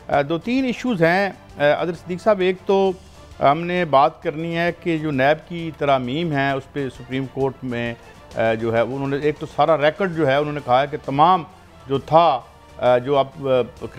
दो तीन इश्यूज़ हैं अदर सिद्दीक साहब। एक तो हमने बात करनी है कि जो नैब की तरामीम है उस पर सुप्रीम कोर्ट में जो है उन्होंने एक तो सारा रिकॉर्ड जो है उन्होंने कहा है कि तमाम जो था जो अब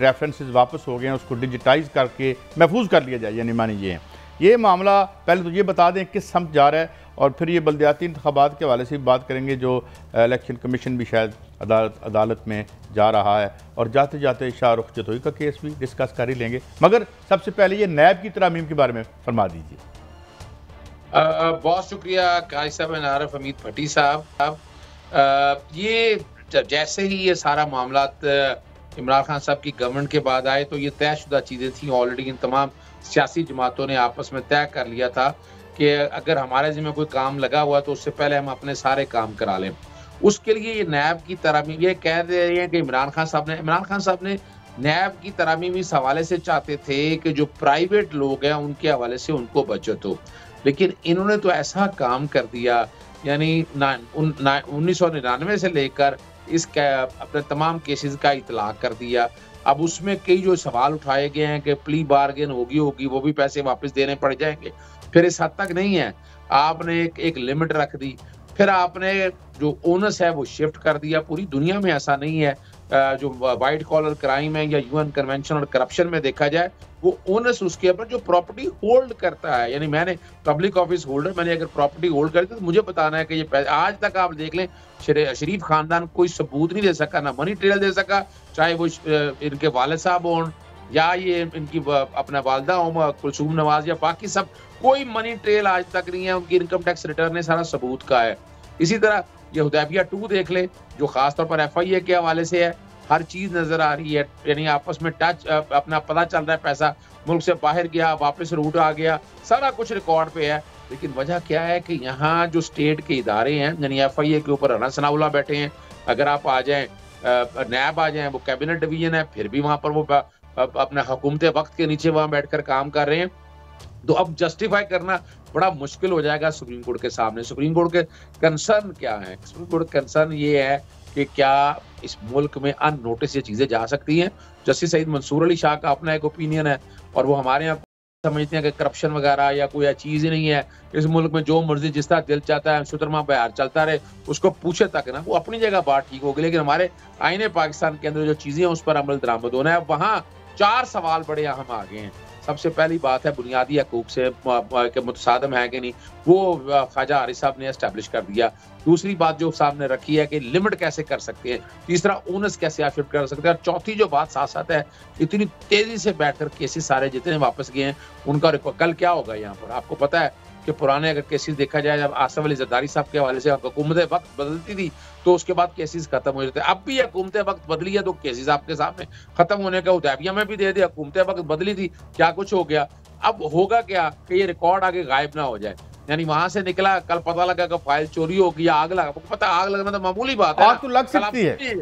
रेफरेंसेस वापस हो गए हैं उसको डिजिटाइज करके महफूज कर लिया जाए, यानी मानिए ये मामला पहले तो ये बता दें किस समत जा रहा है, और फिर ये बल्दियाती इंतखाबात के हवाले से भी बात करेंगे जो इलेक्शन कमीशन भी शायद अदालत में जा रहा है, और जाते जाते शाहरुख जतोई का केस भी डिस्कस कर ही लेंगे। मगर सबसे पहले ये नैब की तरामीम के बारे में फरमा दीजिए। बहुत शुक्रिया काजी साहब एंड आरिफ हमीद भट्टी साहब। ये जैसे ही ये सारा मामला इमरान खान साहब की गवर्नमेंट के बाद आए तो ये तयशुदा चीज़ें थी, ऑलरेडी इन तमाम सियासी जमातों ने आपस में तय कर लिया था कि अगर हमारे जिम्मे कोई काम लगा हुआ तो उससे पहले हम अपने सारे काम करा लें। उसके लिए ये नैब की तरामीम ये कह रहे हैं कि इमरान खान साहब ने नैब की तरामीम इस हवाले से चाहते थे कि जो प्राइवेट लोग हैं उनके हवाले से उनको बचत हो, लेकिन इन्होंने तो ऐसा काम कर दिया, यानी 1999 से लेकर इस अपने तमाम केसेस का इतलाक कर दिया। अब उसमें कई जो सवाल उठाए गए हैं कि प्ली बार्गेन होगी वो भी पैसे वापस देने पड़ जाएंगे, फिर इस हद तक नहीं है, आपने एक लिमिट रख दी, फिर आपने जो ओनस है वो शिफ्ट कर दिया। पूरी दुनिया में ऐसा नहीं है, जो वाइट कॉलर क्राइम है या यूएन कन्वेंशन और करप्शन में देखा जाए वो ओनस उसके ऊपर जो प्रॉपर्टी होल्ड करता है, यानी मैंने पब्लिक ऑफिस होल्डर, मैंने अगर प्रॉपर्टी होल्ड करी तो मुझे बताना है कि ये पैसे। आज तक आप देख लें शरीफ खानदान कोई सबूत नहीं दे सका, ना मनी ट्रेल दे सका, चाहे वो इनके वालिद साहब हों या ये इनकी अपना वालदा हो कुलसूम नवाज या बाकी सब, कोई मनी ट्रेल आज तक नहीं है। उनकी इनकम टैक्स रिटर्न ने सारा सबूत का है। इसी तरह ये हुदैबिया 2 देख ले जो खासतौर पर FIA के हवाले से है, हर चीज नजर आ रही है, यानी आपस में टच अपना पता चल रहा है, पैसा मुल्क से बाहर गया वापस रूट आ गया, सारा कुछ रिकॉर्ड पे है। लेकिन वजह क्या है कि यहाँ जो स्टेट के इदारे हैं, यानी FIA के ऊपर राना सनाउल्लाह बैठे हैं, अगर आप आ जाएं नैब आ जाएं, वो कैबिनेट डिवीजन है, फिर भी वहां पर वो अपना हुकूमत वक्त के नीचे वहां बैठकर काम कर रहे हैं। तो अब जस्टिफाई करना बड़ा मुश्किल हो जाएगा सुप्रीम कोर्ट के सामने। सुप्रीम कोर्ट के कंसर्न क्या है? सुप्रीम कोर्ट कंसर्न ये है कि क्या इस मुल्क में अननोटिस ये चीजें जा सकती हैं। जस्टिस सईद मंसूर अली शाह का अपना एक ओपिनियन है, और वो हमारे यहाँ समझते हैं कि करप्शन वगैरह या कोई चीज ही नहीं है, इस मुल्क में जो मर्जी जिस तरह दिल चाहता है शुतरमा बयार चलता रहे, उसको पूछे तक ना, वो अपनी जगह बात ठीक होगी। लेकिन हमारे आईने पाकिस्तान के अंदर जो चीजें हैं उस पर अमल दरामद होना है। वहाँ 4 सवाल बड़े अहम आ गए हैं। सबसे पहली बात है बुनियादी हकूक से मुतसादम है कि नहीं, वो ख्वाजा आरिफ साहब ने एस्टैब्लिश कर दिया। दूसरी बात जो सामने रखी है कि लिमिट कैसे कर सकते हैं, तीसरा ओनस कैसे आप शिफ्ट कर सकते हैं, और चौथी जो बात साथ साथ है, इतनी तेजी से बैठकर केसेस सारे जितने वापस गए हैं उनका कल क्या होगा यहाँ पर। आपको पता है कि पुराने अगर केसेस देखा जाए, जब आसफ अली जरदारी साहब के हवाले से हुकूमत वक्त बदलती थी तो उसके बाद केसेस खत्म हो जाते। अब भी हुकूमत वक्त बदली है तो केसेस आपके सामने खत्म होने का। हुदैबिया में भी दे दे, हुकूमत वक्त बदली थी, क्या कुछ हो गया। अब होगा क्या कि ये रिकॉर्ड आगे गायब ना हो जाए, यानी वहां से निकला, कल पता लगा कि फाइल चोरी हो गई या आग लगा। पता आग लगना तो मामूली बात है, आग तो लग सकती है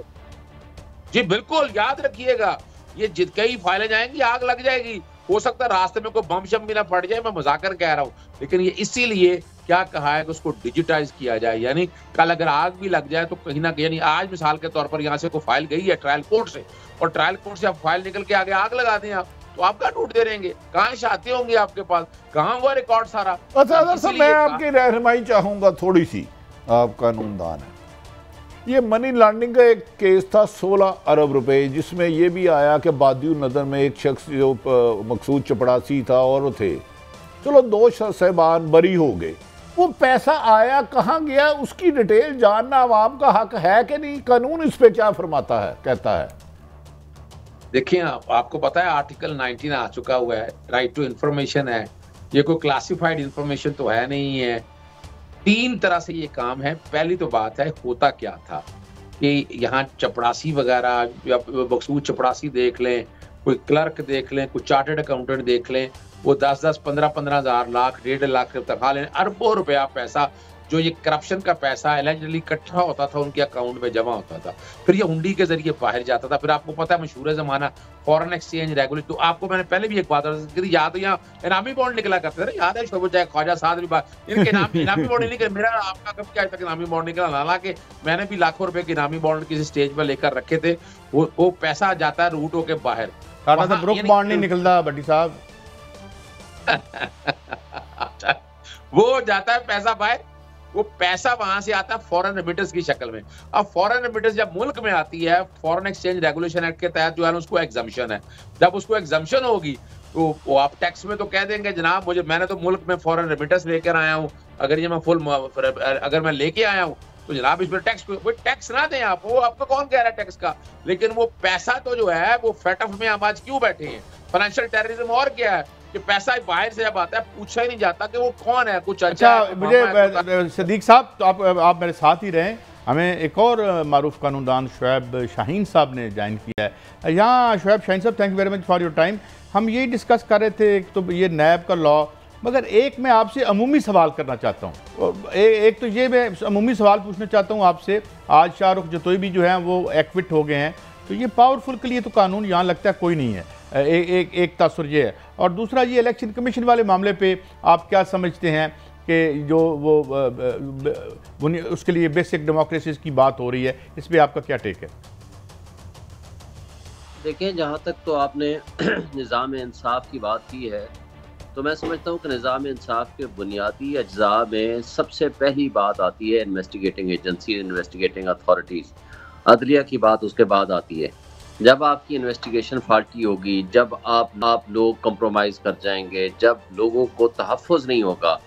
जी, बिल्कुल याद रखिएगा, ये कई फाइलें जाएंगी, आग लग जाएगी। हो सकता है रास्ते में कोई बम शम भी ना फट जाए, मैं मजाक कर कह रहा हूँ, लेकिन ये इसीलिए क्या कहा है कि उसको डिजिटाइज किया जाए, यानी कल अगर आग भी लग जाए तो कहीं ना कहीं, यानी आज मिसाल के तौर पर यहाँ से कोई फाइल गई है ट्रायल कोर्ट से, और ट्रायल कोर्ट से आप फाइल निकल के आगे आग लगा दें आप, तो आप कहाँ ढूंढते रहेंगे, कहाँ शाते होंगे आपके पास, कहाँ हुआ रिकॉर्ड सारा। अच्छा मैं आपकी रहनुमाई चाहूंगा थोड़ी सी, आप कानूनदान है। ये मनी लॉन्ड्रिंग का एक केस था 16 अरब रुपए, जिसमें ये भी आया कि बादियू नज़र में एक शख्स जो मकसूद चपड़ासी था और थे, चलो 2 साहबान बरी हो गए, वो पैसा आया कहाँ गया उसकी डिटेल जानना आवाम का हक है कि नहीं? कानून इस पे क्या फरमाता है, कहता है? देखिए आपको पता है आर्टिकल 19 आ चुका हुआ है, राइट टू इंफॉर्मेशन है, ये कोई क्लासिफाइड इंफॉर्मेशन तो है नहीं है। 3 तरह से ये काम है। पहली तो बात है होता क्या था कि यहाँ चपड़ासी वगैरह या मकसूद चपड़ासी देख लें, कोई क्लर्क देख लें, कोई चार्टर्ड अकाउंटेंट देख लें, वो 10-10, 15-15 हज़ार, लाख, 1.5 लाख तनख्वाह लें, अरबों रुपया पैसा जो ये करप्शन का पैसा एलिजिबली इकट्ठा होता था उनके अकाउंट में जमा होता था, फिर ये हुंडी के जरिए बाहर जाता था। फिर आपको पता है मशहूर जमाना फॉरेन एक्सचेंज रेगुलेट, तो आपको मैंने पहले भी एक बात करी, याद तो यहाँ इनामी बॉन्ड निकला करते थे, याद है शोभा चाहे ख्वाजा साद भी इनके इनामी बॉन्ड नहीं निकला, मेरा आपका कब क्या तक इनामी बॉन्ड निकला, हालांकि मैंने भी लाखों रुपए के इनामी बॉन्ड किसी स्टेज पर लेकर रखे थे। वो पैसा जाता है रूट होके बाहर। साढ़ा तो ब्रुक बॉन्ड नहीं निकलता भट्टी साहब। वो जाता है पैसा बाहर, वो पैसा वहां से आता है फॉरेन रेमिटेंस की शक्ल में। अब फॉरेन रेमिटेंस जब मुल्क में आती है, फॉरेन एक्सचेंज रेगुलेशन एक्ट के तहत जो है उसको एग्जम्पशन है। जब उसको एग्जम्पशन होगी तो वो आप टैक्स में तो कह देंगे जनाब मैंने तो मुल्क में फॉरेन रेमिटेंस लेकर आया हूँ, अगर ये मैं अगर मैं लेके आया हूँ तो जनाब इसमें टैक्स ना दें आप। वो आपको कौन कह रहा है टैक्स का, लेकिन वो पैसा तो जो है वो फेटफ में हम आज क्यों बैठे हैं। फाइनेंशियल टेररिज्म और क्या है कि पैसा बाहर से जब आता है पूछा ही नहीं जाता कि वो कौन है, कुछ अच्छा मुझे सदीक साहब तो आप मेरे साथ ही रहें। हमें एक और मारूफ कानूनदान शुएब शाहीन साहब ने ज्वाइन किया है यहाँ। शुएब शाहीन साहब, thank you very much for your time. हम यही डिस्कस कर रहे थे एक तो ये नैब का लॉ, मगर एक मैं आपसे अमूमी सवाल करना चाहता हूँ। एक तो ये मैं अमूमी सवाल पूछना चाहता हूँ आपसे, आज शाहरुख जतोई भी जो हैं वो एक्विट हो गए हैं, तो ये पावरफुल के लिए तो कानून यहाँ लगता है कोई नहीं है। एक तासुर ये है, और दूसरा ये इलेक्शन कमीशन वाले मामले पे आप क्या समझते हैं कि जो वो उसके लिए बेसिक डेमोक्रेसी की बात हो रही है, इस पर आपका क्या टेक है? देखिए, जहाँ तक तो आपने निज़ाम इंसाफ की बात की है, तो मैं समझता हूँ कि निज़ाम इंसाफ के बुनियादी अज्जा में सबसे पहली बात आती है इन्वेस्टिगेटिंग एजेंसी, इन्वेस्टिगेटिंग अथॉरिटीज़। अदलिया की बात उसके बाद आती है। जब आपकी इन्वेस्टिगेशन फाल्टी होगी, जब आप लोग कंप्रोमाइज़ कर जाएंगे, जब लोगों को तहफ़्फ़ुज़ नहीं होगा,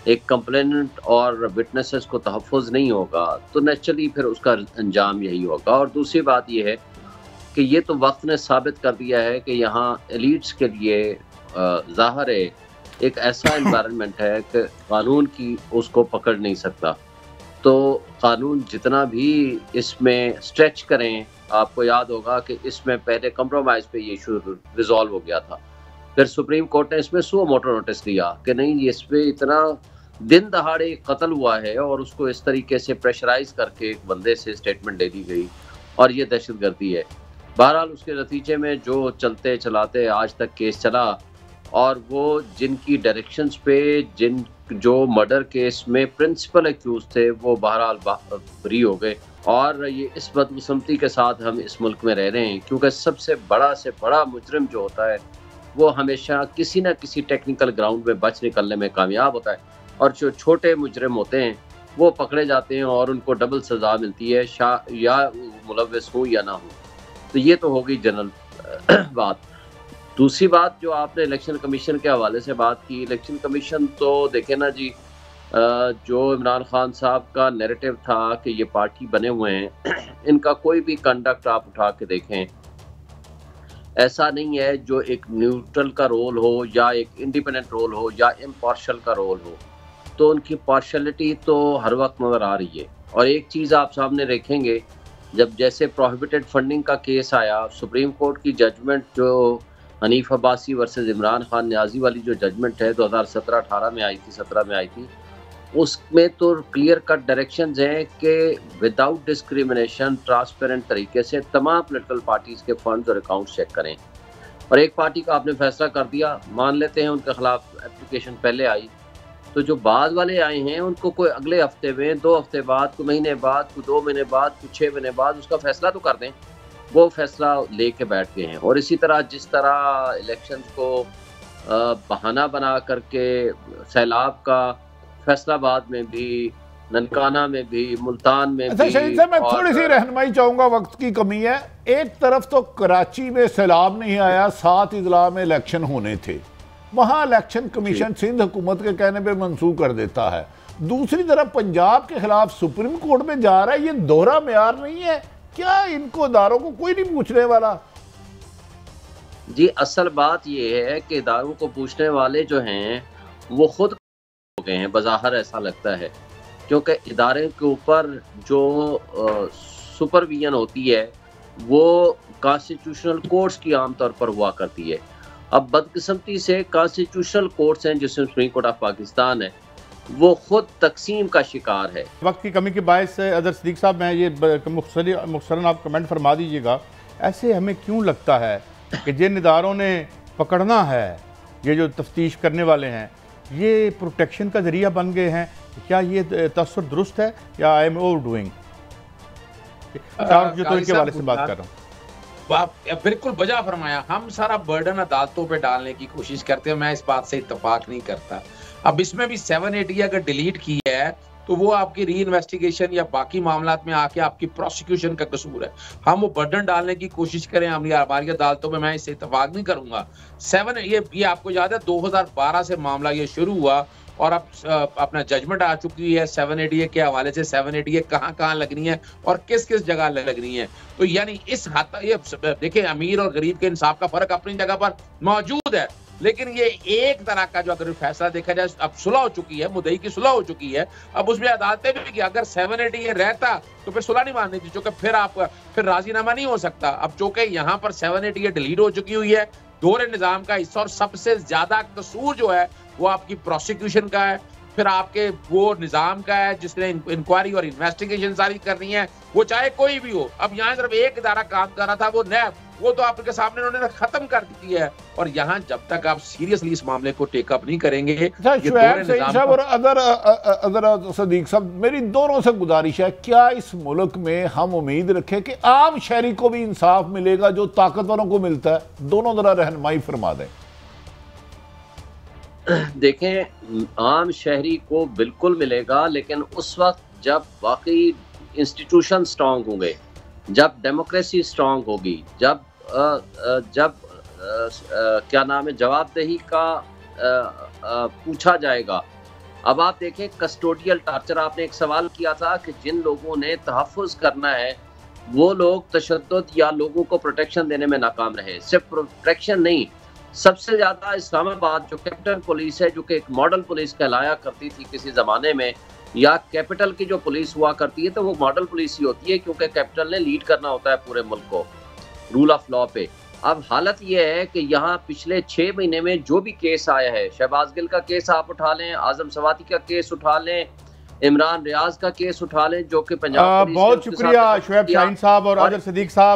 एक कंप्लेनेंट और विटनेसेस को तहफ़्फ़ुज़ नहीं होगा, तो नेचुरली फिर उसका अंजाम यही होगा। और दूसरी बात यह है कि ये तो वक्त ने साबित कर दिया है कि यहाँ एलिट्स के लिए ज़ाहिर है एक ऐसा एनवायरनमेंट है कि कानून की उसको पकड़ नहीं सकता। तो कानून जितना भी इसमें स्ट्रेच करें, आपको याद होगा कि इसमें पहले कंप्रोमाइज़ पे ये इशू रिजॉल्व हो गया था, फिर सुप्रीम कोर्ट ने इसमें सुओ मोटो नोटिस दिया कि नहीं, इस पे इतना दिन दहाड़े कत्ल हुआ है और उसको इस तरीके से प्रेशराइज करके एक बंदे से स्टेटमेंट दे दी गई और ये दहशतगर्दी है। बहरहाल उसके नतीजे में जो चलते चलाते आज तक केस चला, और वो जिनकी डायरेक्शंस पे जो मर्डर केस में प्रिंसिपल एक्यूज थे वो बहरहाल बरी हो गए। और ये इस बदकिस्मती के साथ हम इस मुल्क में रह रहे हैं, क्योंकि सबसे बड़ा से बड़ा मुजरिम जो होता है वो हमेशा किसी न किसी टेक्निकल ग्राउंड में बच निकलने में कामयाब होता है, और जो छोटे मुजरिम होते हैं वो पकड़े जाते हैं और उनको डबल सज़ा मिलती है, या मुलव्वस हो या ना हो। तो ये तो हो गई जनरल बात। दूसरी बात जो आपने इलेक्शन कमीशन के हवाले से बात की, इलेक्शन कमीशन तो देखें ना जी, जो इमरान खान साहब का नैरेटिव था कि ये पार्टी बने हुए हैं, इनका कोई भी कंडक्ट आप उठा के देखें, ऐसा नहीं है जो एक न्यूट्रल का रोल हो या एक इंडिपेंडेंट रोल हो या इम्पार्शल का रोल हो। तो उनकी पार्शलिटी तो हर वक्त नज़र आ रही है। और एक चीज़ आप सामने रखेंगे, जब जैसे प्रोहिबिटेड फंडिंग का केस आया, सुप्रीम कोर्ट की जजमेंट जो हनीफ अब्बासी वर्सेस इमरान खान न्याजी वाली जो जजमेंट है 2017-18 में आई थी, 17 में आई थी, उसमें तो क्लियर कट डायरेक्शंस हैं कि विदाउट डिस्क्रिमिनेशन ट्रांसपेरेंट तरीके से तमाम पॉलिटिकल पार्टीज़ के फंड्स और अकाउंट्स चेक करें। और एक पार्टी का आपने फैसला कर दिया, मान लेते हैं उनके खिलाफ एप्लीकेशन पहले आई, तो जो बाद वाले आए हैं उनको कोई अगले हफ्ते में, 2 हफ्ते बाद, कोई महीने बाद, कोई 2 महीने बाद, कोई 6 महीने बाद उसका फैसला तो कर दें। वो फैसला लेके बैठ गए हैं। और इसी तरह जिस तरह इलेक्शंस को बहाना बना करके सैलाब का फैसलाबाद में भी, ननकाना में भी, मुल्तान में भी। शहीद साहब, मैं थोड़ी सी रहनुमाई चाहूँगा, वक्त की कमी है। एक तरफ तो कराची में सैलाब नहीं आया, 7 अजला में इलेक्शन होने थे, वहाँ इलेक्शन कमीशन सिंध हुकूमत के कहने पे मंसूख कर देता है। दूसरी तरफ पंजाब के खिलाफ सुप्रीम कोर्ट में जा रहा है, ये दोहरा मेयार नहीं है क्या? इनको इदारों को कोई नहीं पूछने वाला? जी, असल बात ये है कि इदारों को पूछने वाले जो हैं वो खुद हो गए हैं, बज़ाहिर ऐसा लगता है, क्योंकि इदारे के ऊपर जो सुपरविजन होती है वो कॉन्स्टिट्यूशनल कोर्ट्स की आमतौर पर हुआ करती है। अब बदकिस्मती से कॉन्स्टिट्यूशनल कोर्ट्स हैं, जिसमें सुप्रीम कोर्ट ऑफ पाकिस्तान है, वो खुद तकसीम का शिकार है। वक्त की कमी के बायस से अदर सदीक साहब, मैं ये मुख्तसरन आप कमेंट फरमा दीजिएगा, ऐसे हमें क्यों लगता है कि जिन इदारों ने पकड़ना है, ये जो तफ्तीश करने वाले हैं, ये प्रोटेक्शन का जरिया बन गए हैं? क्या ये तसव्वुर दुरुस्त है या आई एम ओवर डूइंग? जो तो इनके वाले से बात कर रहा हूँ। बिल्कुल बजा फरमाया। हम सारा बर्डन अदालतों पे डालने की कोशिश करते हैं, मैं इस बात से इत्तेफाक नहीं करता। अब इसमें भी 780 अगर डिलीट की है तो वो आपकी री इन्वेस्टिगेशन या बाकी मामलात में आके आपकी प्रोसिक्यूशन का कसूर है। हम वो बर्डन डालने की कोशिश करें हमारी अदालतों में, मैं इससे इत्तेफाक नहीं करूंगा। ये आपको याद है 2012 से मामला ये शुरू हुआ और अब अपना जजमेंट आ चुकी है 780 के हवाले से। 780 कहाँ लगनी है और किस किस जगह लगनी है। तो यानी इस हद ये देखिए, अमीर और गरीब के इंसाफ का फर्क अपनी जगह पर मौजूद है, लेकिन ये एक तरह का जो अगर फैसला देखा जाए, अब सुलह हो चुकी है, मुद्दई की सुलह हो चुकी है। अब उसमें अदालतें भी कि अगर 780 रहता तो फिर सुलह नहीं माननी थी, चूंकि फिर राजीनामा नहीं हो सकता। अब चूंकि यहाँ पर 780 डिलीट हो चुकी हुई है, दोहरे निजाम का हिस्सा, और सबसे ज्यादा कसूर जो है वो आपकी प्रोसिक्यूशन का है, फिर आपके वो निजाम का है जिसने इंक्वायरी और इन्वेस्टिगेशन सारी करनी है, वो चाहे कोई भी हो। अब यहाँ सिर्फ एक इदारा काम कर रहा था, वो नैब, वो तो आपके सामने उन्होंने खत्म कर दी है। और यहाँ जब तक आप सीरियसली इस मामले को टेकअप नहीं करेंगे, और अगर सदीक साहब, मेरी दोनों से गुजारिश है, क्या इस मुल्क में हम उम्मीद रखें कि आम शहरी को भी इंसाफ मिलेगा जो ताकतवरों को मिलता है? दोनों जरा रहनुमाई फरमा दें। देखें, आम शहरी को बिल्कुल मिलेगा, लेकिन उस वक्त जब वाकई इंस्टीट्यूशन स्ट्रांग होंगे, जब डेमोक्रेसी स्ट्रांग होगी, जब क्या नाम है, जवाबदेही का पूछा जाएगा। अब आप देखें, कस्टोडियल टार्चर, आपने एक सवाल किया था कि जिन लोगों ने तहफ़्फ़ुज़ करना है वो लोग तशद्दुद या लोगों को प्रोटेक्शन देने में नाकाम रहे। सिर्फ प्रोटेक्शन नहीं, सबसे ज़्यादा इस्लामाबाद जो कैपिटल पुलिस है, जो कि एक मॉडल पुलिस कहलाया करती थी किसी ज़माने में, या कैपिटल की जो पुलिस हुआ करती है तो वो मॉडल पुलिस ही होती है, क्योंकि कैपिटल ने लीड करना होता है पूरे मुल्क को रूल ऑफ लॉ पे। अब हालत ये है कि यहाँ पिछले 6 महीने में जो भी केस आया है, शहबाज गिल का केस आप उठा लें, आजम सवाती का केस उठा लें, इमरान रियाज का केस उठा लें, जो कि पंजाब बहुत शुक्रिया शुएब शाहीन साहब और आजर सदीक साहब।